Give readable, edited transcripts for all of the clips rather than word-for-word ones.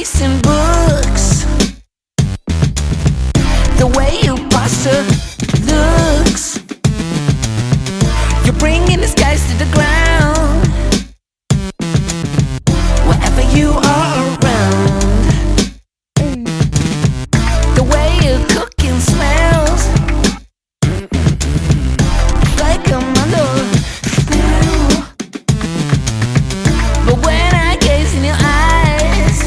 taste in books, the way you posture looks. You're bringing the skies to the ground wherever you are around. The way your cooking smells like I'm under spell. But when I gaze in your eyes,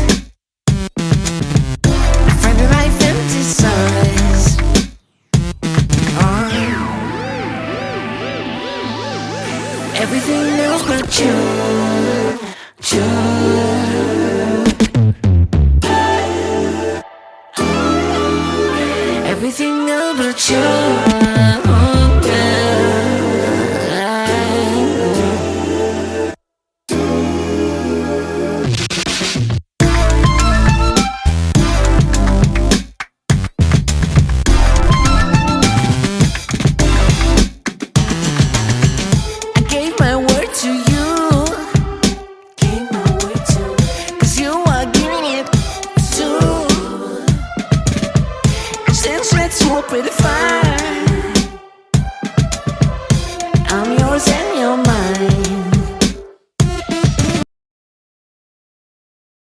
I find that I fantasize. Everything else but you. Everything else but you. I gave my word to you. Gave my word to you. 'Cause you are giving it too. Since let's hope pretty fine.